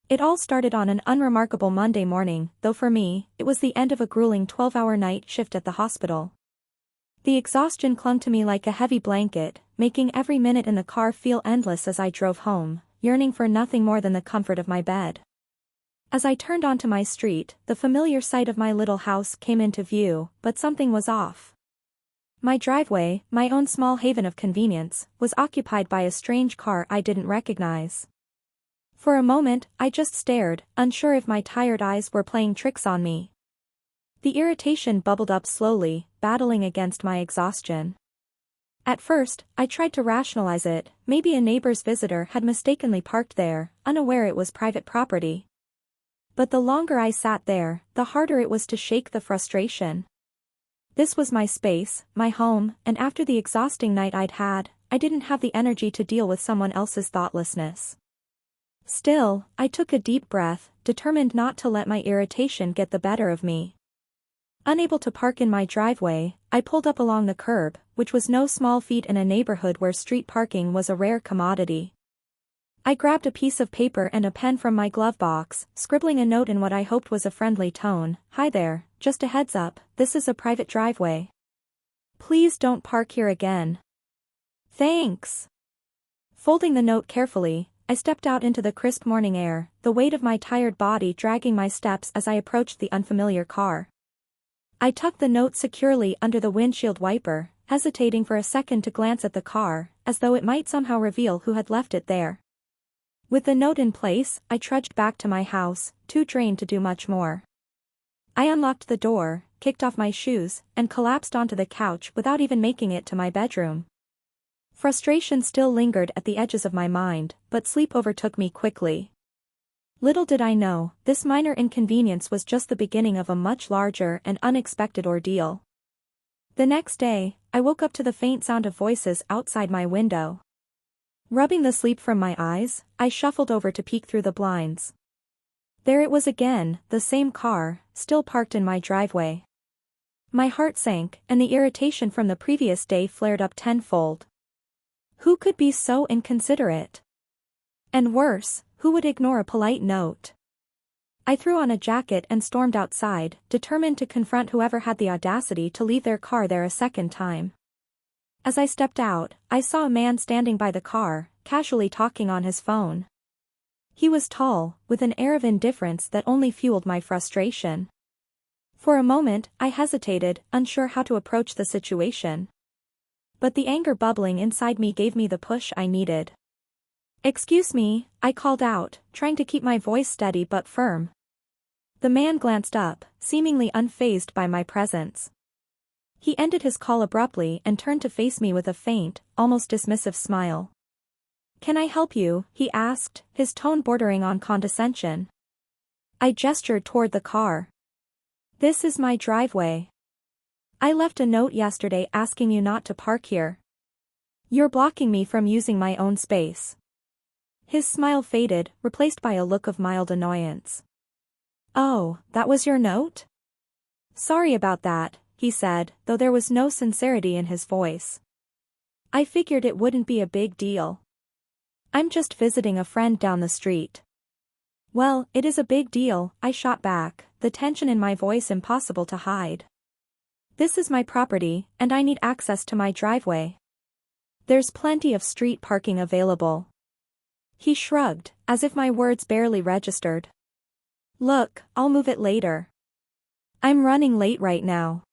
It all started on an unremarkable Monday morning, though for me, it was the end of a grueling 12-hour night shift at the hospital. The exhaustion clung to me like a heavy blanket, making every minute in the car feel endless as I drove home, yearning for nothing more than the comfort of my bed. As I turned onto my street, the familiar sight of my little house came into view, but something was off. My driveway, my own small haven of convenience, was occupied by a strange car I didn't recognize. For a moment, I just stared, unsure if my tired eyes were playing tricks on me. The irritation bubbled up slowly, battling against my exhaustion. At first, I tried to rationalize it, maybe a neighbor's visitor had mistakenly parked there, unaware it was private property. But the longer I sat there, the harder it was to shake the frustration. This was my space, my home, and after the exhausting night I'd had, I didn't have the energy to deal with someone else's thoughtlessness. Still, I took a deep breath, determined not to let my irritation get the better of me. Unable to park in my driveway, I pulled up along the curb, which was no small feat in a neighborhood where street parking was a rare commodity. I grabbed a piece of paper and a pen from my glove box, scribbling a note in what I hoped was a friendly tone. "Hi there, just a heads up, this is a private driveway. Please don't park here again. Thanks." Folding the note carefully, I stepped out into the crisp morning air, the weight of my tired body dragging my steps as I approached the unfamiliar car. I tucked the note securely under the windshield wiper, hesitating for a second to glance at the car, as though it might somehow reveal who had left it there. With the note in place, I trudged back to my house, too drained to do much more. I unlocked the door, kicked off my shoes, and collapsed onto the couch without even making it to my bedroom. Frustration still lingered at the edges of my mind, but sleep overtook me quickly. Little did I know, this minor inconvenience was just the beginning of a much larger and unexpected ordeal. The next day, I woke up to the faint sound of voices outside my window. Rubbing the sleep from my eyes, I shuffled over to peek through the blinds. There it was again, the same car, still parked in my driveway. My heart sank, and the irritation from the previous day flared up tenfold. Who could be so inconsiderate? And worse, who would ignore a polite note? I threw on a jacket and stormed outside, determined to confront whoever had the audacity to leave their car there a second time. As I stepped out, I saw a man standing by the car, casually talking on his phone. He was tall, with an air of indifference that only fueled my frustration. For a moment, I hesitated, unsure how to approach the situation. But the anger bubbling inside me gave me the push I needed. "Excuse me," I called out, trying to keep my voice steady but firm. The man glanced up, seemingly unfazed by my presence. He ended his call abruptly and turned to face me with a faint, almost dismissive smile. "Can I help you?" he asked, his tone bordering on condescension. I gestured toward the car. "This is my driveway. I left a note yesterday asking you not to park here. You're blocking me from using my own space." His smile faded, replaced by a look of mild annoyance. "Oh, that was your note? Sorry about that," he said, though there was no sincerity in his voice. "I figured it wouldn't be a big deal. I'm just visiting a friend down the street." "Well, it is a big deal," I shot back, the tension in my voice impossible to hide. "This is my property, and I need access to my driveway. There's plenty of street parking available." He shrugged, as if my words barely registered. "Look, I'll move it later. I'm running late right now."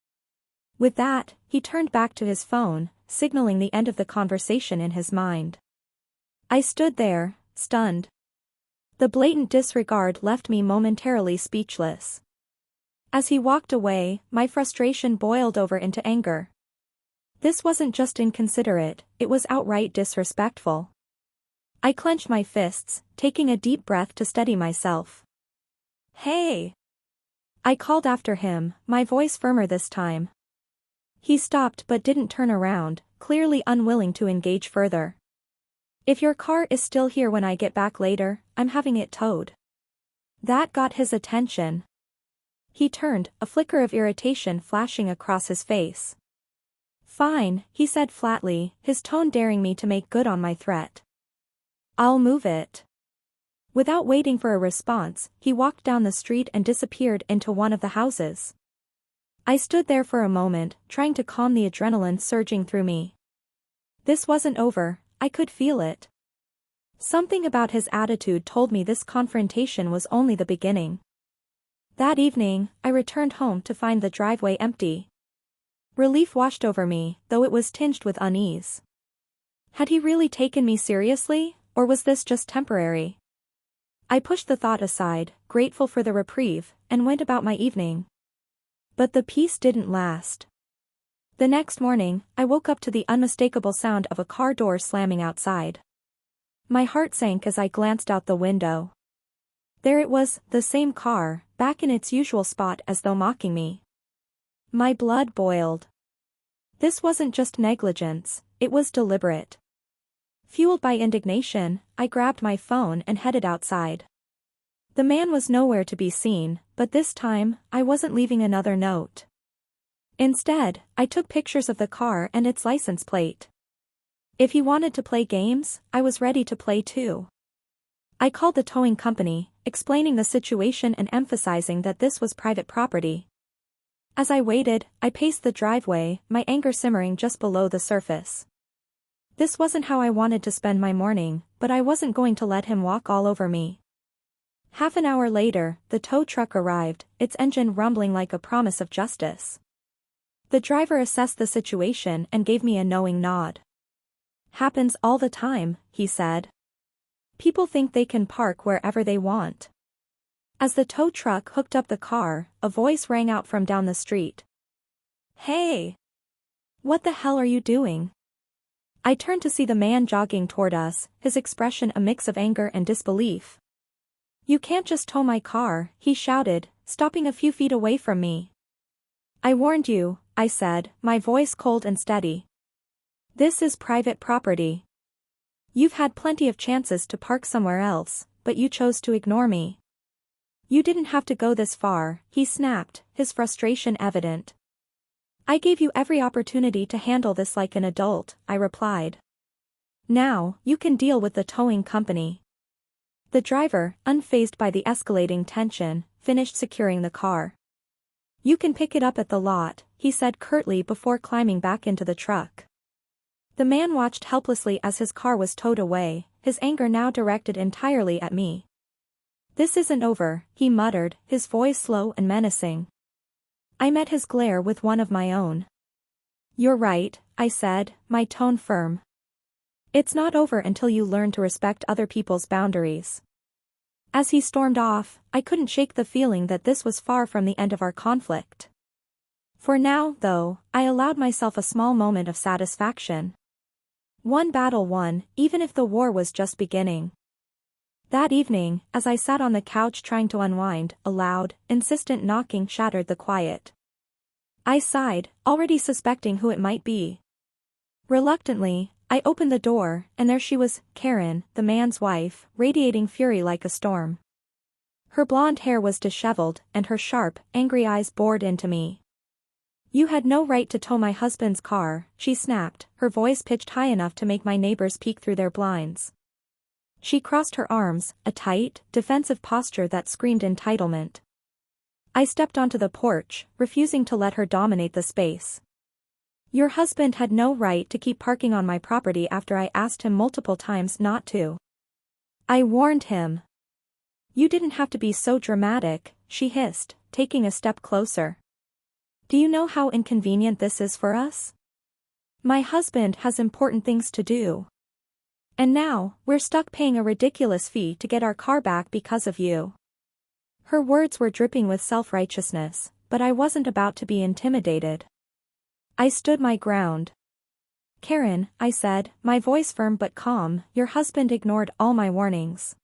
With that, he turned back to his phone, signaling the end of the conversation in his mind. I stood there, stunned. The blatant disregard left me momentarily speechless. As he walked away, my frustration boiled over into anger. This wasn't just inconsiderate, it was outright disrespectful. I clenched my fists, taking a deep breath to steady myself. "Hey!" I called after him, my voice firmer this time. He stopped but didn't turn around, clearly unwilling to engage further. "If your car is still here when I get back later, I'm having it towed." That got his attention. He turned, a flicker of irritation flashing across his face. "Fine," he said flatly, his tone daring me to make good on my threat. "I'll move it." Without waiting for a response, he walked down the street and disappeared into one of the houses. I stood there for a moment, trying to calm the adrenaline surging through me. This wasn't over, I could feel it. Something about his attitude told me this confrontation was only the beginning. That evening, I returned home to find the driveway empty. Relief washed over me, though it was tinged with unease. Had he really taken me seriously, or was this just temporary? I pushed the thought aside, grateful for the reprieve, and went about my evening. But the peace didn't last. The next morning, I woke up to the unmistakable sound of a car door slamming outside. My heart sank as I glanced out the window. There it was, the same car, back in its usual spot as though mocking me. My blood boiled. This wasn't just negligence, it was deliberate. Fueled by indignation, I grabbed my phone and headed outside. The man was nowhere to be seen, but this time, I wasn't leaving another note. Instead, I took pictures of the car and its license plate. If he wanted to play games, I was ready to play too. I called the towing company, explaining the situation and emphasizing that this was private property. As I waited, I paced the driveway, my anger simmering just below the surface. This wasn't how I wanted to spend my morning, but I wasn't going to let him walk all over me. Half an hour later, the tow truck arrived, its engine rumbling like a promise of justice. The driver assessed the situation and gave me a knowing nod. "Happens all the time," he said. "People think they can park wherever they want." As the tow truck hooked up the car, a voice rang out from down the street. "Hey! What the hell are you doing?" I turned to see the man jogging toward us, his expression a mix of anger and disbelief. "You can't just tow my car," he shouted, stopping a few feet away from me. "I warned you," I said, my voice cold and steady. "This is private property. You've had plenty of chances to park somewhere else, but you chose to ignore me." "You didn't have to go this far," he snapped, his frustration evident. "I gave you every opportunity to handle this like an adult," I replied. "Now, you can deal with the towing company." The driver, unfazed by the escalating tension, finished securing the car. "You can pick it up at the lot," he said curtly before climbing back into the truck. The man watched helplessly as his car was towed away, his anger now directed entirely at me. "This isn't over," he muttered, his voice slow and menacing. I met his glare with one of my own. "You're right," I said, my tone firm. "It's not over until you learn to respect other people's boundaries." As he stormed off, I couldn't shake the feeling that this was far from the end of our conflict. For now, though, I allowed myself a small moment of satisfaction. One battle won, even if the war was just beginning. That evening, as I sat on the couch trying to unwind, a loud, insistent knocking shattered the quiet. I sighed, already suspecting who it might be. Reluctantly, I opened the door, and there she was, Karen, the man's wife, radiating fury like a storm. Her blonde hair was disheveled, and her sharp, angry eyes bored into me. "You had no right to tow my husband's car," she snapped, her voice pitched high enough to make my neighbors peek through their blinds. She crossed her arms, a tight, defensive posture that screamed entitlement. I stepped onto the porch, refusing to let her dominate the space. "Your husband had no right to keep parking on my property after I asked him multiple times not to. I warned him." "You didn't have to be so dramatic," she hissed, taking a step closer. "Do you know how inconvenient this is for us? My husband has important things to do. And now, we're stuck paying a ridiculous fee to get our car back because of you." Her words were dripping with self-righteousness, but I wasn't about to be intimidated. I stood my ground. "Karen," I said, my voice firm but calm, "your husband ignored all my warnings.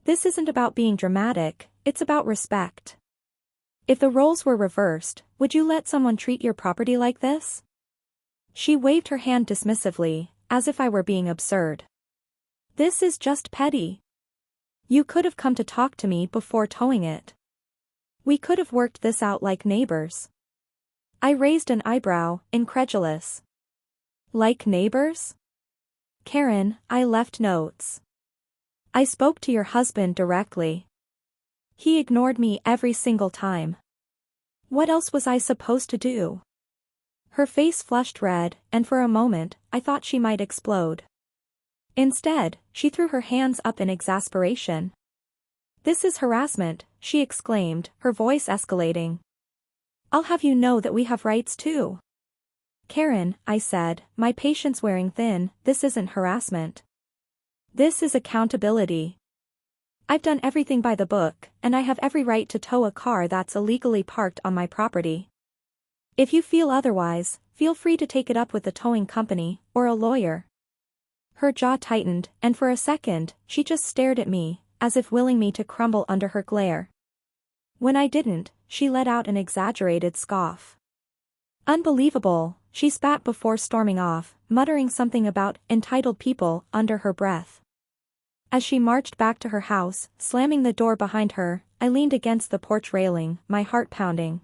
This isn't about being dramatic, it's about respect. If the roles were reversed, would you let someone treat your property like this?" She waved her hand dismissively, as if I were being absurd. "This is just petty. You could have come to talk to me before towing it. We could have worked this out like neighbors." I raised an eyebrow, incredulous. "Like neighbors?" "Karen, I left notes. I spoke to your husband directly. He ignored me every single time. What else was I supposed to do? Her face flushed red, and for a moment, I thought she might explode. Instead, she threw her hands up in exasperation. This is harassment, she exclaimed, her voice escalating. I'll have you know that we have rights too. Karen, I said, my patience wearing thin, this isn't harassment. This is accountability. I've done everything by the book, and I have every right to tow a car that's illegally parked on my property. If you feel otherwise, feel free to take it up with the towing company, or a lawyer. Her jaw tightened, and for a second, she just stared at me, as if willing me to crumble under her glare. When I didn't, she let out an exaggerated scoff. Unbelievable, she spat before storming off, muttering something about entitled people under her breath. As she marched back to her house, slamming the door behind her, I leaned against the porch railing, my heart pounding.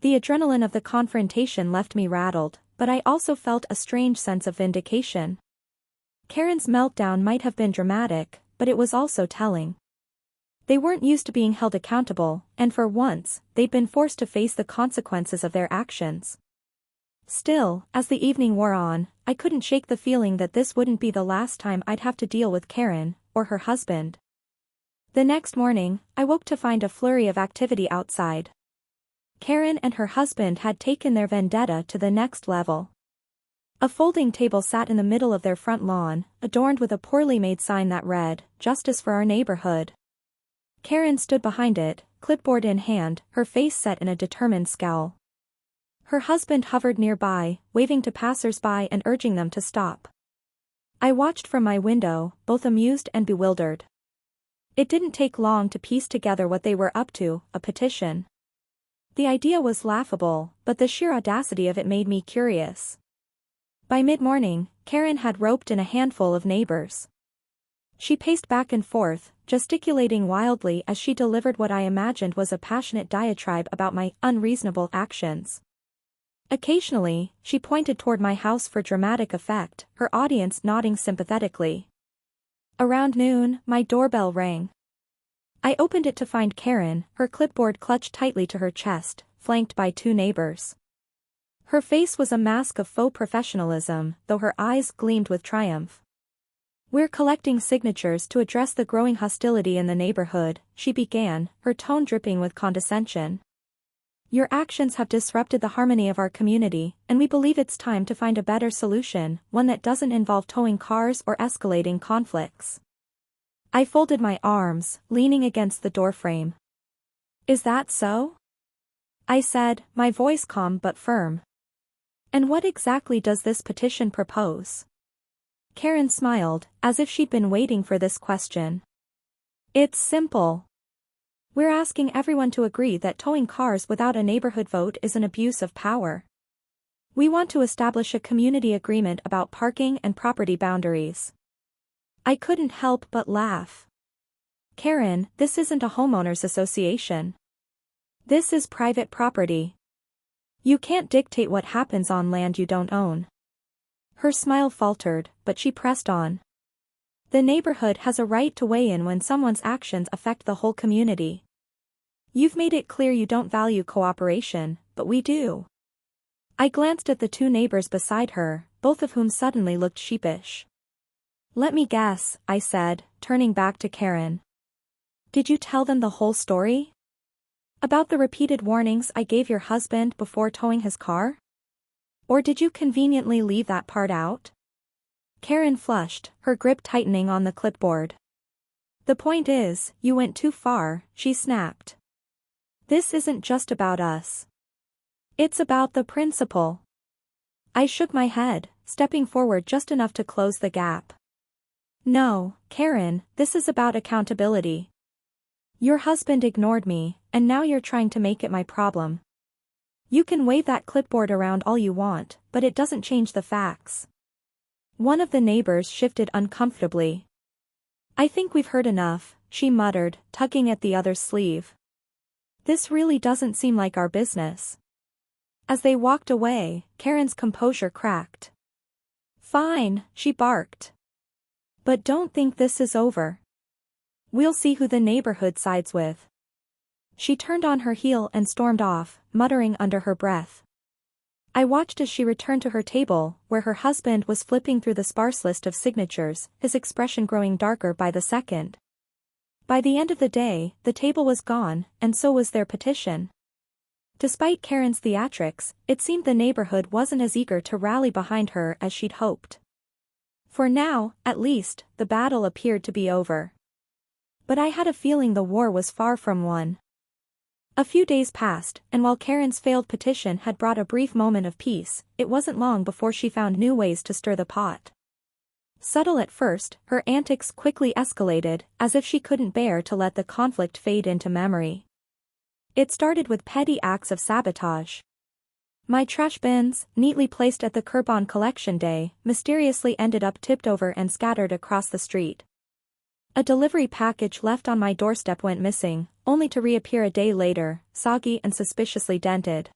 The adrenaline of the confrontation left me rattled, but I also felt a strange sense of vindication. Karen's meltdown might have been dramatic, but it was also telling. They weren't used to being held accountable, and for once, they'd been forced to face the consequences of their actions. Still, as the evening wore on, I couldn't shake the feeling that this wouldn't be the last time I'd have to deal with Karen, or her husband. The next morning, I woke to find a flurry of activity outside. Karen and her husband had taken their vendetta to the next level. A folding table sat in the middle of their front lawn, adorned with a poorly made sign that read, "Justice for our neighborhood." Karen stood behind it, clipboard in hand, her face set in a determined scowl. Her husband hovered nearby, waving to passers-by and urging them to stop. I watched from my window, both amused and bewildered. It didn't take long to piece together what they were up to, a petition. The idea was laughable, but the sheer audacity of it made me curious. By mid-morning, Karen had roped in a handful of neighbors. She paced back and forth, gesticulating wildly as she delivered what I imagined was a passionate diatribe about my unreasonable actions. Occasionally, she pointed toward my house for dramatic effect, her audience nodding sympathetically. Around noon, my doorbell rang. I opened it to find Karen, her clipboard clutched tightly to her chest, flanked by two neighbors. Her face was a mask of faux professionalism, though her eyes gleamed with triumph. "We're collecting signatures to address the growing hostility in the neighborhood," she began, her tone dripping with condescension. "Your actions have disrupted the harmony of our community, and we believe it's time to find a better solution, one that doesn't involve towing cars or escalating conflicts." I folded my arms, leaning against the doorframe. "Is that so?" I said, my voice calm but firm. "And what exactly does this petition propose?" Karen smiled, as if she'd been waiting for this question. "It's simple. We're asking everyone to agree that towing cars without a neighborhood vote is an abuse of power. We want to establish a community agreement about parking and property boundaries." I couldn't help but laugh. "Karen, this isn't a homeowners association. This is private property. You can't dictate what happens on land you don't own." Her smile faltered, but she pressed on. "The neighborhood has a right to weigh in when someone's actions affect the whole community. You've made it clear you don't value cooperation, but we do." I glanced at the two neighbors beside her, both of whom suddenly looked sheepish. "Let me guess," I said, turning back to Karen. "Did you tell them the whole story? About the repeated warnings I gave your husband before towing his car? Or did you conveniently leave that part out?" Karen flushed, her grip tightening on the clipboard. "The point is, you went too far," she snapped. "This isn't just about us. It's about the principle." I shook my head, stepping forward just enough to close the gap. "No, Karen, this is about accountability. Your husband ignored me, and now you're trying to make it my problem. You can wave that clipboard around all you want, but it doesn't change the facts." One of the neighbors shifted uncomfortably. "I think we've heard enough," she muttered, tugging at the other's sleeve. "This really doesn't seem like our business." As they walked away, Karen's composure cracked. "Fine," she barked. "But don't think this is over. We'll see who the neighborhood sides with." She turned on her heel and stormed off, muttering under her breath. I watched as she returned to her table, where her husband was flipping through the sparse list of signatures, his expression growing darker by the second. By the end of the day, the table was gone, and so was their petition. Despite Karen's theatrics, it seemed the neighborhood wasn't as eager to rally behind her as she'd hoped. For now, at least, the battle appeared to be over. But I had a feeling the war was far from won. A few days passed, and while Karen's failed petition had brought a brief moment of peace, it wasn't long before she found new ways to stir the pot. Subtle at first, her antics quickly escalated, as if she couldn't bear to let the conflict fade into memory. It started with petty acts of sabotage. My trash bins, neatly placed at the curb on collection day, mysteriously ended up tipped over and scattered across the street. A delivery package left on my doorstep went missing, only to reappear a day later, soggy and suspiciously dented.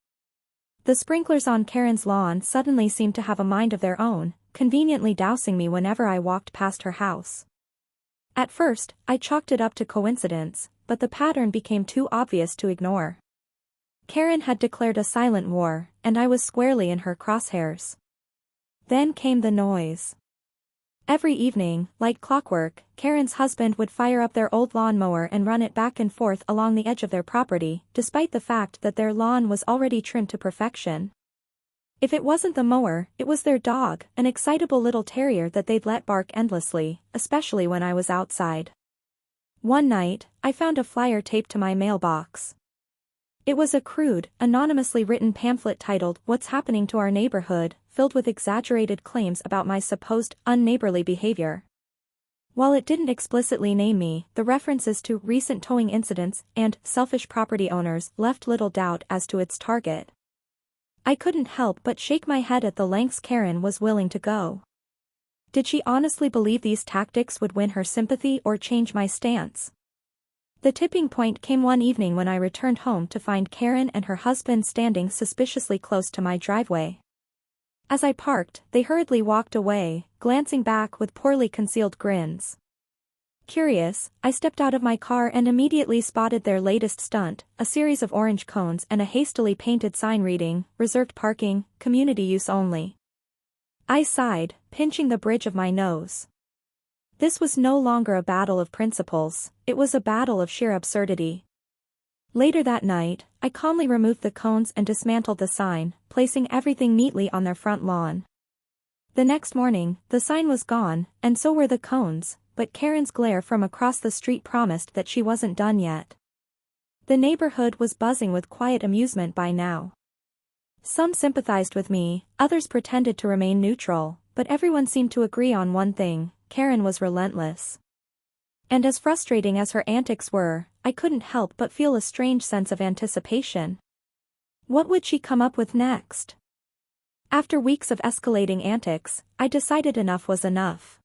The sprinklers on Karen's lawn suddenly seemed to have a mind of their own, conveniently dousing me whenever I walked past her house. At first, I chalked it up to coincidence, but the pattern became too obvious to ignore. Karen had declared a silent war, and I was squarely in her crosshairs. Then came the noise. Every evening, like clockwork, Karen's husband would fire up their old lawnmower and run it back and forth along the edge of their property, despite the fact that their lawn was already trimmed to perfection. If it wasn't the mower, it was their dog, an excitable little terrier that they'd let bark endlessly, especially when I was outside. One night, I found a flyer taped to my mailbox. It was a crude, anonymously written pamphlet titled "What's Happening to Our Neighborhood," filled with exaggerated claims about my supposed unneighborly behavior. While it didn't explicitly name me, the references to recent towing incidents and selfish property owners left little doubt as to its target. I couldn't help but shake my head at the lengths Karen was willing to go. Did she honestly believe these tactics would win her sympathy or change my stance? The tipping point came one evening when I returned home to find Karen and her husband standing suspiciously close to my driveway. As I parked, they hurriedly walked away, glancing back with poorly concealed grins. Curious, I stepped out of my car and immediately spotted their latest stunt, a series of orange cones and a hastily painted sign reading, "Reserved parking, community use only." I sighed, pinching the bridge of my nose. This was no longer a battle of principles, it was a battle of sheer absurdity. Later that night, I calmly removed the cones and dismantled the sign, placing everything neatly on their front lawn. The next morning, the sign was gone, and so were the cones, but Karen's glare from across the street promised that she wasn't done yet. The neighborhood was buzzing with quiet amusement by now. Some sympathized with me, others pretended to remain neutral, but everyone seemed to agree on one thing: Karen was relentless. And as frustrating as her antics were, I couldn't help but feel a strange sense of anticipation. What would she come up with next? After weeks of escalating antics, I decided enough was enough.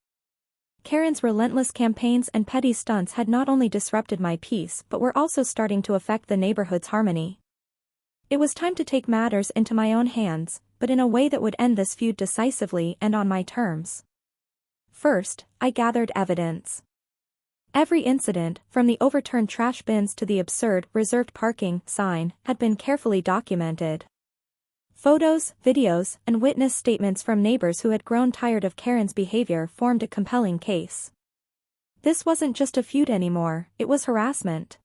Karen's relentless campaigns and petty stunts had not only disrupted my peace but were also starting to affect the neighborhood's harmony. It was time to take matters into my own hands, but in a way that would end this feud decisively and on my terms. First, I gathered evidence. Every incident, from the overturned trash bins to the absurd "reserved parking" sign, had been carefully documented. Photos, videos, and witness statements from neighbors who had grown tired of Karen's behavior formed a compelling case. This wasn't just a feud anymore, it was harassment.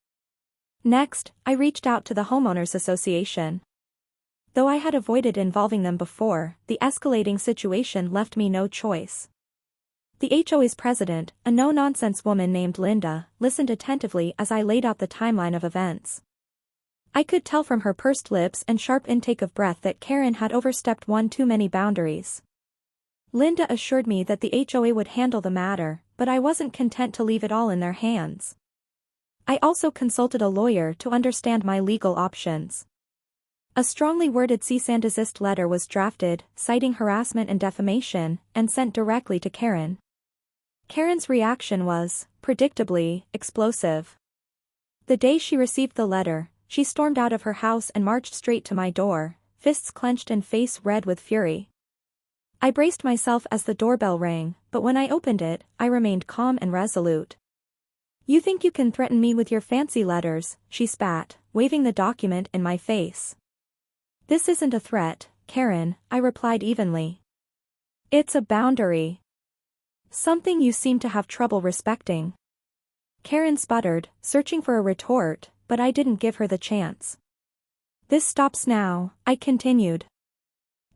Next, I reached out to the Homeowners Association. Though I had avoided involving them before, the escalating situation left me no choice. The HOA's president, a no-nonsense woman named Linda, listened attentively as I laid out the timeline of events. I could tell from her pursed lips and sharp intake of breath that Karen had overstepped one too many boundaries. Linda assured me that the HOA would handle the matter, but I wasn't content to leave it all in their hands. I also consulted a lawyer to understand my legal options. A strongly worded cease and desist letter was drafted, citing harassment and defamation, and sent directly to Karen. Karen's reaction was, predictably, explosive. The day she received the letter, she stormed out of her house and marched straight to my door, fists clenched and face red with fury. I braced myself as the doorbell rang, but when I opened it, I remained calm and resolute. You think you can threaten me with your fancy letters, she spat, waving the document in my face. This isn't a threat, Karen, I replied evenly. It's a boundary. Something you seem to have trouble respecting. Karen sputtered, searching for a retort, but I didn't give her the chance. This stops now, I continued.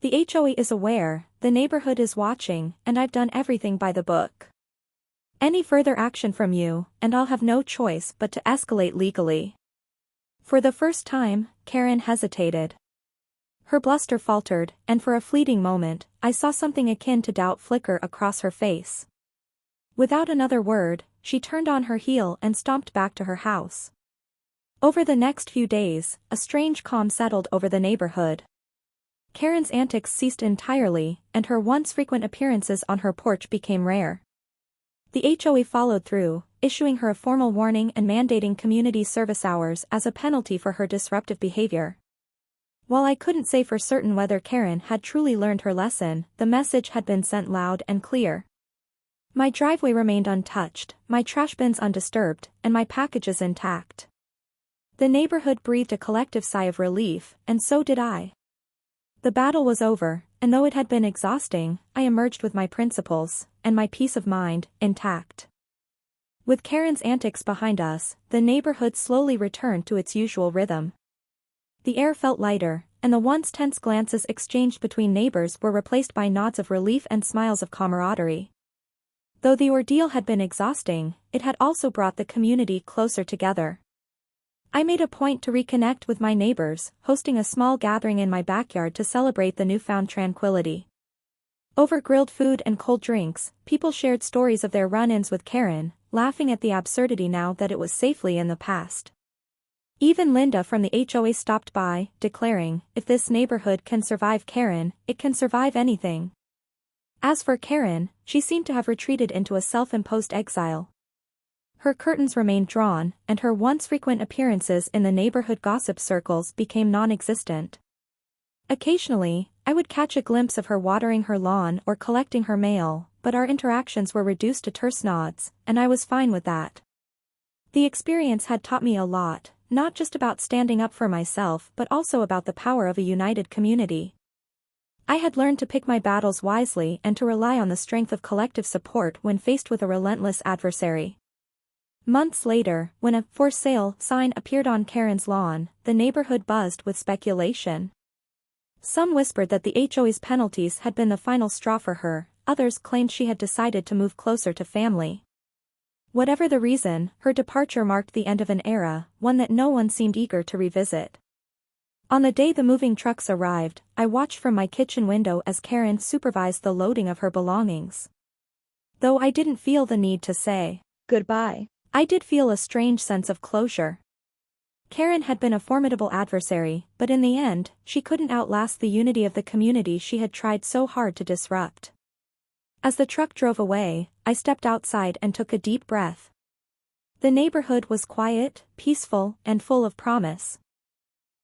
The HOA is aware, the neighborhood is watching, and I've done everything by the book. Any further action from you, and I'll have no choice but to escalate legally. For the first time, Karen hesitated. Her bluster faltered, and for a fleeting moment, I saw something akin to doubt flicker across her face. Without another word, she turned on her heel and stomped back to her house. Over the next few days, a strange calm settled over the neighborhood. Karen's antics ceased entirely, and her once frequent appearances on her porch became rare. The HOA followed through, issuing her a formal warning and mandating community service hours as a penalty for her disruptive behavior. While I couldn't say for certain whether Karen had truly learned her lesson, the message had been sent loud and clear. My driveway remained untouched, my trash bins undisturbed, and my packages intact. The neighborhood breathed a collective sigh of relief, and so did I. The battle was over, and though it had been exhausting, I emerged with my principles, and my peace of mind, intact. With Karen's antics behind us, the neighborhood slowly returned to its usual rhythm. The air felt lighter, and the once tense glances exchanged between neighbors were replaced by nods of relief and smiles of camaraderie. Though the ordeal had been exhausting, it had also brought the community closer together. I made a point to reconnect with my neighbors, hosting a small gathering in my backyard to celebrate the newfound tranquility. Over grilled food and cold drinks, people shared stories of their run-ins with Karen, laughing at the absurdity now that it was safely in the past. Even Linda from the HOA stopped by, declaring, if this neighborhood can survive Karen, it can survive anything. As for Karen, she seemed to have retreated into a self-imposed exile. Her curtains remained drawn, and her once frequent appearances in the neighborhood gossip circles became non-existent. Occasionally, I would catch a glimpse of her watering her lawn or collecting her mail, but our interactions were reduced to terse nods, and I was fine with that. The experience had taught me a lot, not just about standing up for myself but also about the power of a united community. I had learned to pick my battles wisely and to rely on the strength of collective support when faced with a relentless adversary. Months later, when a "for sale" sign appeared on Karen's lawn, the neighborhood buzzed with speculation. Some whispered that the HOA's penalties had been the final straw for her, others claimed she had decided to move closer to family. Whatever the reason, her departure marked the end of an era, one that no one seemed eager to revisit. On the day the moving trucks arrived, I watched from my kitchen window as Karen supervised the loading of her belongings. Though I didn't feel the need to say goodbye, I did feel a strange sense of closure. Karen had been a formidable adversary, but in the end, she couldn't outlast the unity of the community she had tried so hard to disrupt. As the truck drove away, I stepped outside and took a deep breath. The neighborhood was quiet, peaceful, and full of promise.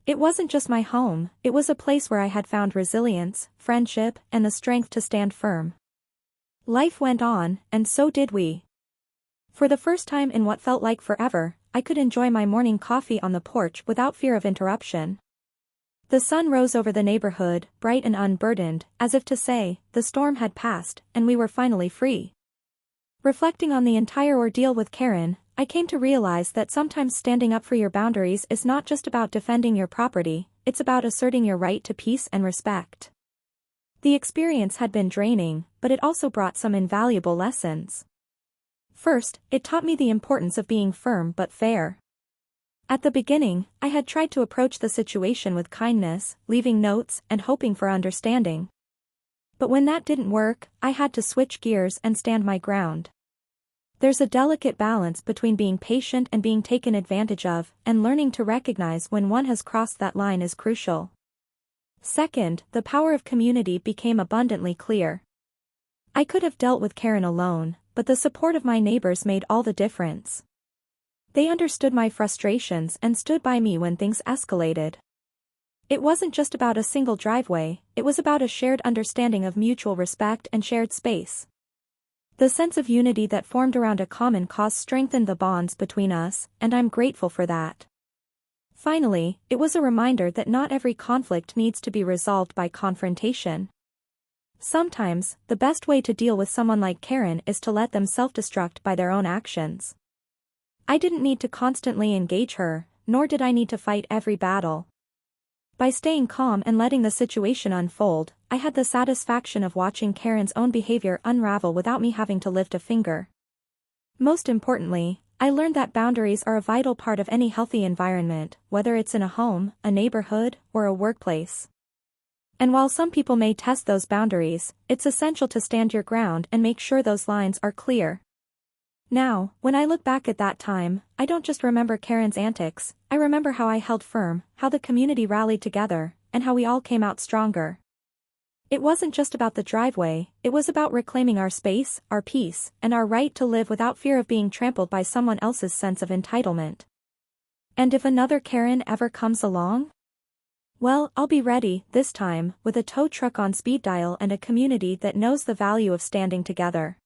It wasn't just my home, it was a place where I had found resilience, friendship, and the strength to stand firm. Life went on, and so did we. For the first time in what felt like forever, I could enjoy my morning coffee on the porch without fear of interruption. The sun rose over the neighborhood, bright and unburdened, as if to say, the storm had passed, and we were finally free. Reflecting on the entire ordeal with Karen, I came to realize that sometimes standing up for your boundaries is not just about defending your property, it's about asserting your right to peace and respect. The experience had been draining, but it also brought some invaluable lessons. First, it taught me the importance of being firm but fair. At the beginning, I had tried to approach the situation with kindness, leaving notes and hoping for understanding. But when that didn't work, I had to switch gears and stand my ground. There's a delicate balance between being patient and being taken advantage of, and learning to recognize when one has crossed that line is crucial. Second, the power of community became abundantly clear. I could have dealt with Karen alone, but the support of my neighbors made all the difference. They understood my frustrations and stood by me when things escalated. It wasn't just about a single driveway, it was about a shared understanding of mutual respect and shared space. The sense of unity that formed around a common cause strengthened the bonds between us, and I'm grateful for that. Finally, it was a reminder that not every conflict needs to be resolved by confrontation. Sometimes, the best way to deal with someone like Karen is to let them self-destruct by their own actions. I didn't need to constantly engage her, nor did I need to fight every battle. By staying calm and letting the situation unfold, I had the satisfaction of watching Karen's own behavior unravel without me having to lift a finger. Most importantly, I learned that boundaries are a vital part of any healthy environment, whether it's in a home, a neighborhood, or a workplace. And while some people may test those boundaries, it's essential to stand your ground and make sure those lines are clear. Now, when I look back at that time, I don't just remember Karen's antics, I remember how I held firm, how the community rallied together, and how we all came out stronger. It wasn't just about the driveway, it was about reclaiming our space, our peace, and our right to live without fear of being trampled by someone else's sense of entitlement. And if another Karen ever comes along? Well, I'll be ready, this time, with a tow truck on speed dial and a community that knows the value of standing together.